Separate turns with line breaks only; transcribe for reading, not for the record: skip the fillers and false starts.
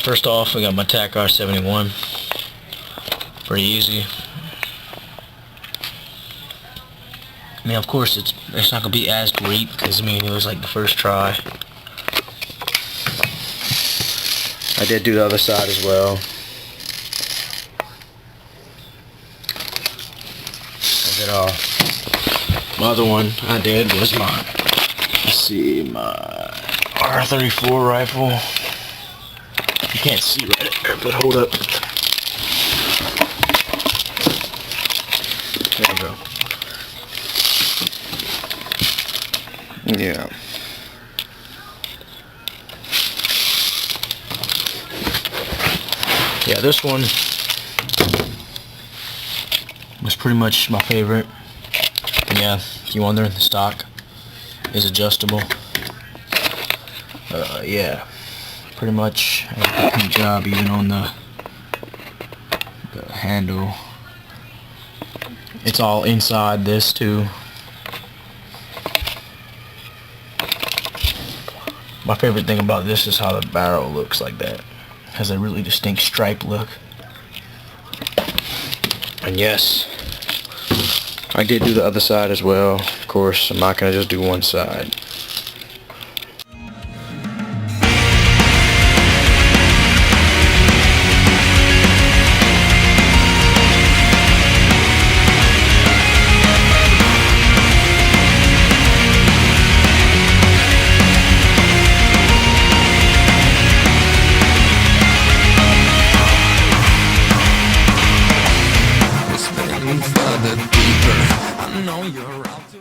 First off, we got my TAC R71. Pretty easy. I mean, of course, it's not gonna be as great because I mean it was like the first try. I did do the other side as well. I did all. My other one I did was my, let's see, my R34 rifle. You can't see right there, but hold up. There you go. Yeah. Yeah, this one was pretty much my favorite. And yeah, if you wonder, the stock is adjustable. Yeah, pretty much a good job even on the handle. It's all inside this too. My favorite thing about this is how the barrel looks like that. It has a really distinct stripe look. And yes, I did do the other side as well. Of course, I'm not gonna just do one side.
Further deeper, I know you're out to